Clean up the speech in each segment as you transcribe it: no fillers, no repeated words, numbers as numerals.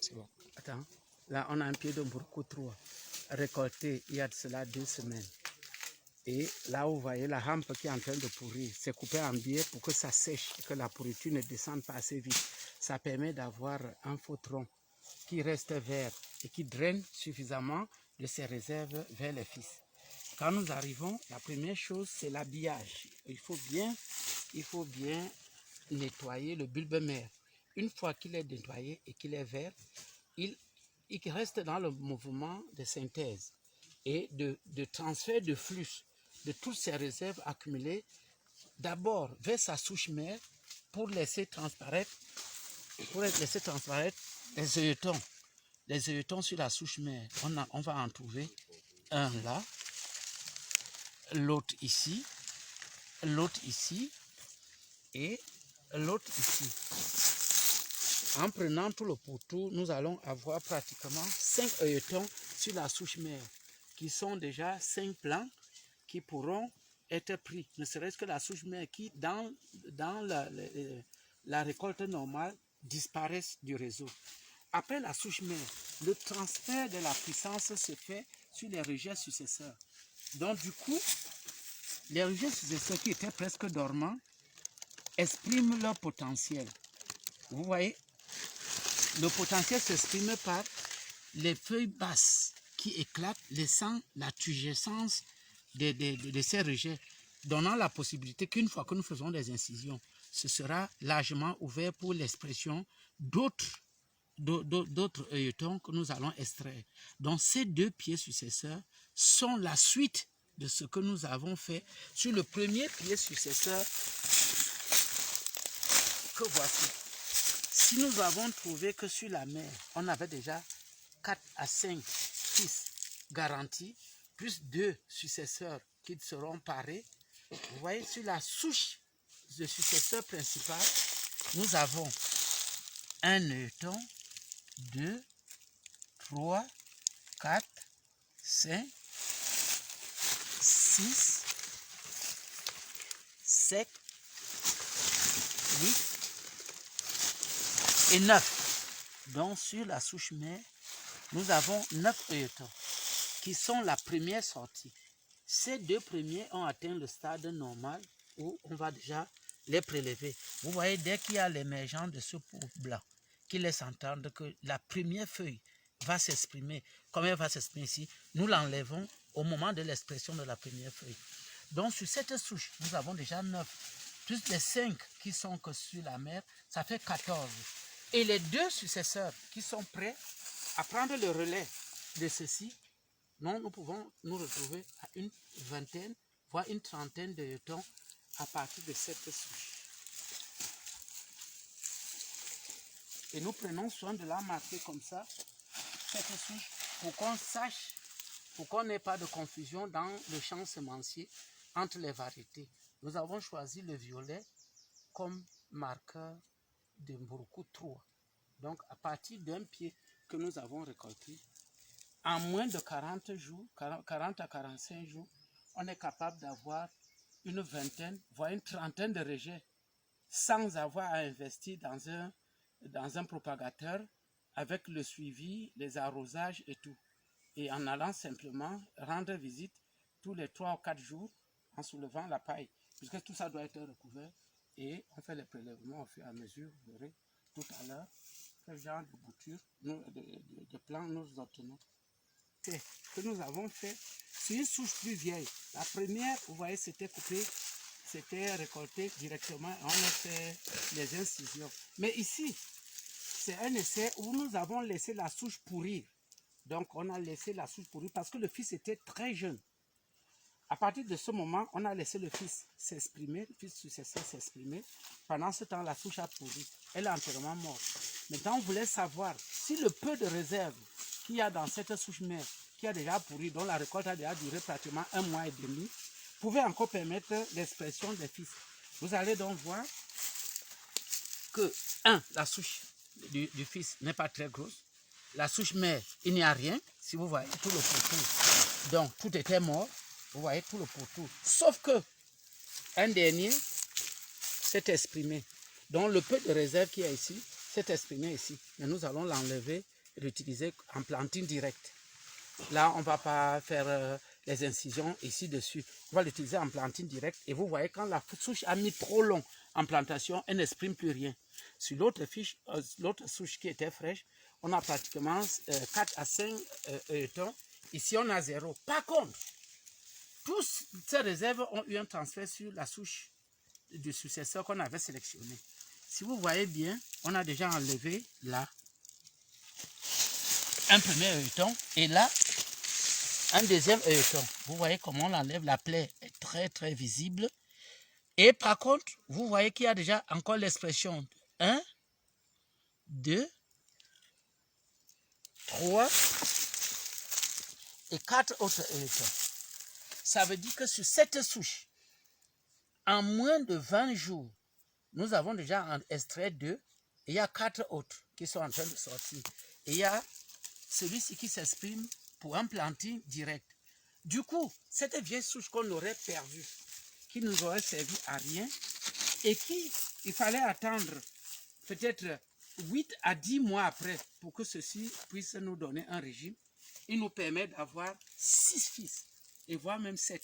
C'est bon. Attends. Là, on a un pied de Mburuku 3 récolté il y a de cela 2 semaines. Et là, vous voyez la rampe qui est en train de pourrir. C'est coupé en biais pour que ça sèche et que la pourriture ne descende pas assez vite. Ça permet d'avoir un faux tronc qui reste vert et qui draine suffisamment de ses réserves vers les fils. Quand nous arrivons, la première chose, c'est l'habillage. Il faut bien nettoyer le bulbe mère. Une fois qu'il est nettoyé et qu'il est vert, il reste dans le mouvement de synthèse et de transfert de flux de toutes ces réserves accumulées d'abord vers sa souche mère pour laisser transparaître les œilletons. Les œilletons sur la souche mère. On va en trouver un là, l'autre ici et l'autre ici. En prenant tout le pourtour, nous allons avoir pratiquement 5 œilletons sur la souche mère, qui sont déjà 5 plants qui pourront être pris, ne serait-ce que la souche mère qui, dans la récolte normale, disparaissent du réseau. Après la souche mère, le transfert de la puissance se fait sur les rejets successeurs. Donc du coup, les rejets successeurs qui étaient presque dormants expriment leur potentiel. Vous voyez, le potentiel s'exprime par les feuilles basses qui éclatent, laissant la turgescence de ces rejets, donnant la possibilité qu'une fois que nous faisons des incisions, ce sera largement ouvert pour l'expression d'autres œilletons que nous allons extraire. Donc ces 2 pieds successeurs sont la suite de ce que nous avons fait sur le premier pied successeur que voici. Si nous avons trouvé que sur la mer, on avait déjà 4 à 5 fils garantis, plus 2 successeurs qui seront parés, vous voyez, sur la souche de successeur principal, nous avons un œilleton, 2, 3, 4, 5, 6, 7, 8 et 9. Donc sur la souche mère, nous avons 9 œilletons qui sont la première sortie. Ces 2 premiers ont atteint le stade normal où on va déjà les prélever. Vous voyez, dès qu'il y a l'émergence de ce pot blanc qui laisse entendre que la première feuille va s'exprimer, comme elle va s'exprimer ici, nous l'enlevons au moment de l'expression de la première feuille. Donc sur cette souche, nous avons déjà 9, plus les 5 qui sont que sur la mer, ça fait 14. Et les 2 successeurs qui sont prêts à prendre le relais de ceci, nous pouvons nous retrouver à une vingtaine, voire une trentaine d'œilletons à partir de cette souche. Et nous prenons soin de la marquer comme ça, cette souche, pour qu'on sache, pour qu'on n'ait pas de confusion dans le champ semencier entre les variétés. Nous avons choisi le violet comme marqueur de Mburuku 3. Donc à partir d'un pied que nous avons récolté, en moins de 40 jours, 40 à 45 jours, on est capable d'avoir une vingtaine, voire une trentaine de rejets sans avoir à investir dans un propagateur avec le suivi, les arrosages et tout. Et en allant simplement rendre visite tous les 3 ou 4 jours en soulevant la paille, puisque tout ça doit être recouvert et on fait les prélèvements au fur et à mesure, vous verrez tout à l'heure quel genre de bouture, de plants nous obtenons. Que nous avons fait sur une souche plus vieille. La première, vous voyez, c'était coupé, c'était récolté directement et on a fait les incisions. Mais ici, c'est un essai où nous avons laissé la souche pourrir. Donc, on a laissé la souche pourrir parce que le fils était très jeune. À partir de ce moment, on a laissé le fils s'exprimer, le fils successeur s'exprimer. Pendant ce temps, la souche a pourri. Elle est entièrement morte. Maintenant, on voulait savoir si le peu de réserve qu'il y a dans cette souche mère, qui a déjà pourri, dont la récolte a déjà duré pratiquement 1 mois et demi, pouvait encore permettre l'expression des fils. Vous allez donc voir que, la souche du fils n'est pas très grosse. La souche mère, il n'y a rien. Si vous voyez, tout le pourtour. Donc, tout était mort. Vous voyez, tout le pourtour. Sauf que, un dernier s'est exprimé. Donc, le peu de réserve qu'il y a ici s'est exprimé ici. Mais nous allons l'enlever l'utiliser en plantine directe. Là, on ne va pas faire les incisions ici dessus. On va l'utiliser en plantine directe. Et vous voyez, quand la souche a mis trop long en plantation, elle n'exprime plus rien. Sur l'autre souche qui était fraîche, on a pratiquement 4 à 5 œilletons. Ici, on a 0. Par contre, tous ces réserves ont eu un transfert sur la souche du successeur qu'on avait sélectionné. Si vous voyez bien, on a déjà enlevé là un premier œilleton et là un deuxième œilleton. Vous voyez comment on l'enlève, la plaie est très très visible. Et par contre, vous voyez qu'il y a déjà encore l'expression 1, 2, 3 et 4 autres œilletons. Ça veut dire que sur cette souche, en moins de 20 jours, nous avons déjà extrait 2 et il y a 4 autres qui sont en train de sortir. Et il y a celui-ci qui s'exprime pour un planting direct. Du coup, cette vieille souche qu'on aurait perdue, qui nous aurait servi à rien et il fallait attendre peut-être 8 à 10 mois après pour que ceci puisse nous donner un régime, il nous permet d'avoir 6 fils et voire même 7.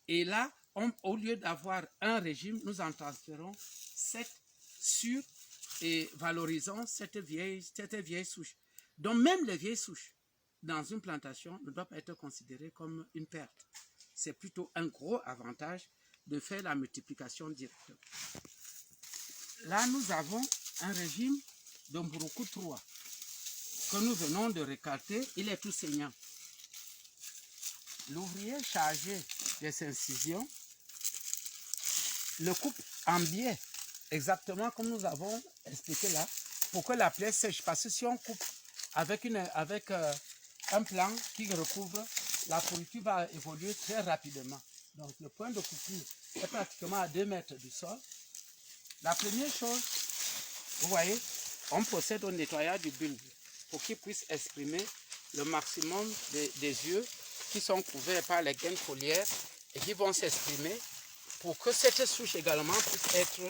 Et là, au lieu d'avoir un régime, nous en transférons 7 sur et valorisons cette vieille souche. Donc même les vieilles souches dans une plantation ne doivent pas être considérées comme une perte. C'est plutôt un gros avantage de faire la multiplication directe. Là, nous avons un régime de Mburuku 3 que nous venons de récolter. Il est tout saignant. L'ouvrier chargé des incisions le coupe en biais, exactement comme nous avons expliqué là, pour que la plaie sèche. Parce que si on coupe avec un plan qui recouvre, la pourriture va évoluer très rapidement. Donc le point de coupure est pratiquement à 2 mètres du sol. La première chose, vous voyez, on procède au nettoyage du bulbe pour qu'il puisse exprimer le maximum des yeux qui sont couverts par les gaines foliaires et qui vont s'exprimer pour que cette souche également puisse être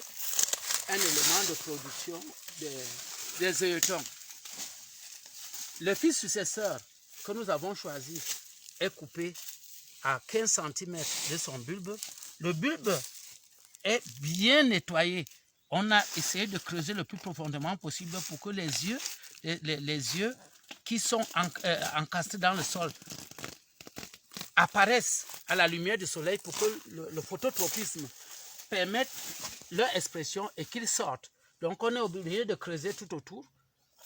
un élément de production des œilletons. Le fil successeur que nous avons choisi est coupé à 15 cm de son bulbe. Le bulbe est bien nettoyé. On a essayé de creuser le plus profondément possible pour que les yeux qui sont encastrés dans le sol apparaissent à la lumière du soleil pour que le phototropisme permette leur expression et qu'ils sortent. Donc on est obligé de creuser tout autour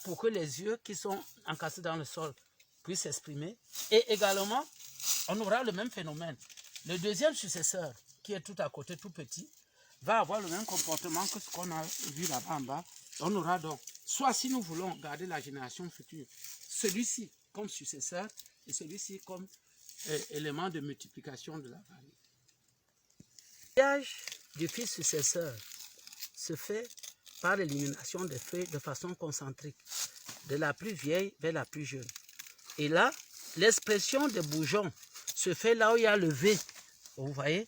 pour que les yeux qui sont encastrés dans le sol puissent s'exprimer. Et également, on aura le même phénomène. Le deuxième successeur, qui est tout à côté, tout petit, va avoir le même comportement que ce qu'on a vu là-bas en bas. On aura donc, soit si nous voulons garder la génération future, celui-ci comme successeur et celui-ci comme élément de multiplication de la variété. Le mariage du fils successeur se fait par l'élimination des feuilles de façon concentrique, de la plus vieille vers la plus jeune. Et là, l'expression des bourgeons se fait là où il y a le V. Vous voyez?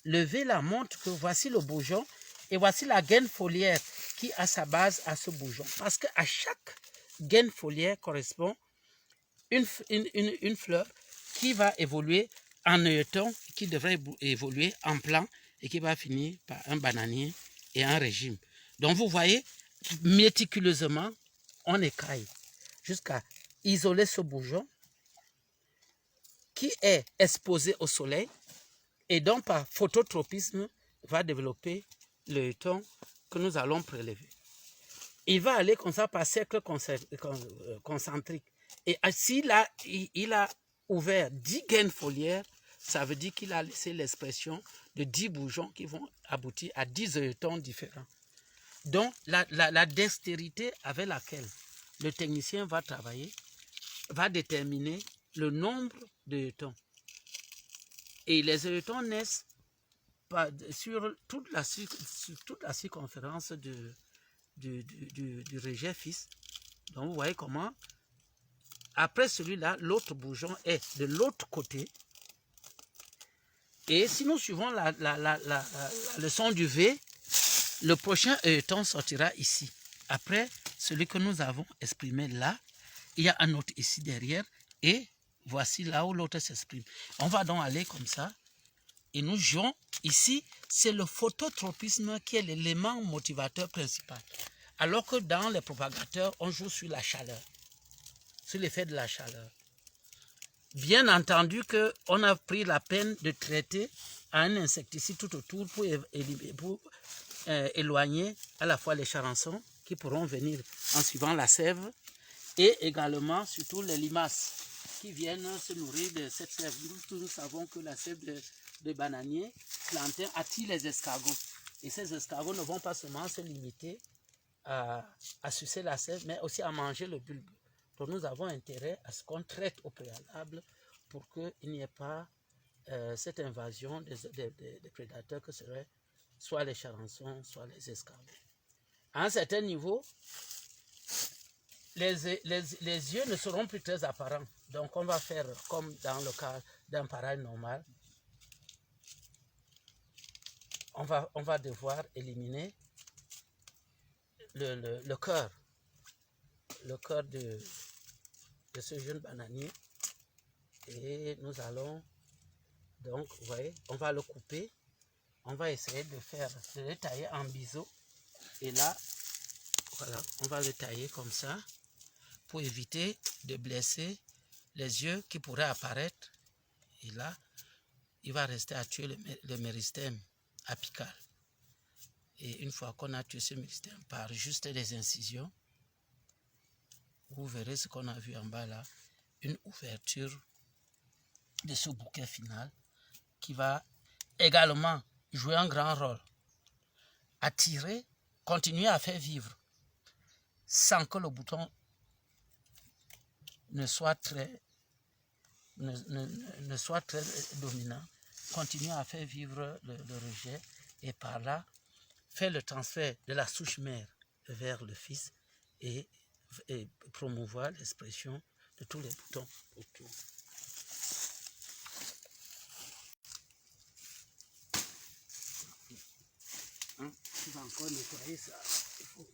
Le V là montre que voici le bourgeon et voici la gaine foliaire qui a sa base à ce bourgeon. Parce qu'à chaque gaine foliaire correspond une fleur qui va évoluer en œilleton, qui devrait évoluer en plant et qui va finir par un bananier et un régime. Donc vous voyez, méticuleusement, on écaille jusqu'à isoler ce bourgeon qui est exposé au soleil et donc par phototropisme va développer l'œilleton que nous allons prélever. Il va aller comme ça par cercle concentrique. Et s'il il a ouvert 10 gaines foliaires, ça veut dire qu'il a laissé l'expression de 10 bourgeons qui vont aboutir à 10 œilletons différents. Donc, la dextérité avec laquelle le technicien va travailler va déterminer le nombre d'œilletons. Et les œilletons naissent sur toute la circonférence du rejet fils. Donc, vous voyez comment, après celui-là, l'autre bourgeon est de l'autre côté. Et si nous suivons la leçon du V, le prochain œilleton sortira ici. Après celui que nous avons exprimé là. il y a un autre ici derrière, et voici là où l'autre s'exprime. On va donc aller comme ça, et nous jouons. Ici, c'est le phototropisme qui est l'élément motivateur principal. Alors que dans les propagateurs, on joue sur la chaleur, sur l'effet de la chaleur. Bien entendu qu'on a pris la peine de traiter un insecticide tout autour pour éloigner à la fois les charançons qui pourront venir en suivant la sève et également surtout les limaces qui viennent se nourrir de cette sève. Nous savons que la sève de bananier plantain attire les escargots. Et ces escargots ne vont pas seulement se limiter à sucer la sève, mais aussi à manger le bulbe. Donc nous avons intérêt à ce qu'on traite au préalable pour qu'il n'y ait pas cette invasion des prédateurs que seraient soit les charançons, soit les escargots. À un certain niveau, les yeux ne seront plus très apparents. Donc on va faire comme dans le cas d'un pareil normal. On va devoir éliminer le cœur de ce jeune bananier. Et nous allons donc, vous voyez, on va le couper. On va essayer de le tailler en biseau. Et là, voilà, on va le tailler comme ça pour éviter de blesser les yeux qui pourraient apparaître. Et là, il va rester à tuer le méristème apical. Et une fois qu'on a tué ce méristème par juste des incisions, vous verrez ce qu'on a vu en bas là, une ouverture de ce bouquet final qui va également jouer un grand rôle. Attirer, continuer à faire vivre sans que le bouton ne soit très dominant. Continuer à faire vivre le rejet et par là faire le transfert de la souche mère vers le fils et promouvoir l'expression de tous les boutons autour. Tu vas encore nettoyer ça. Il faut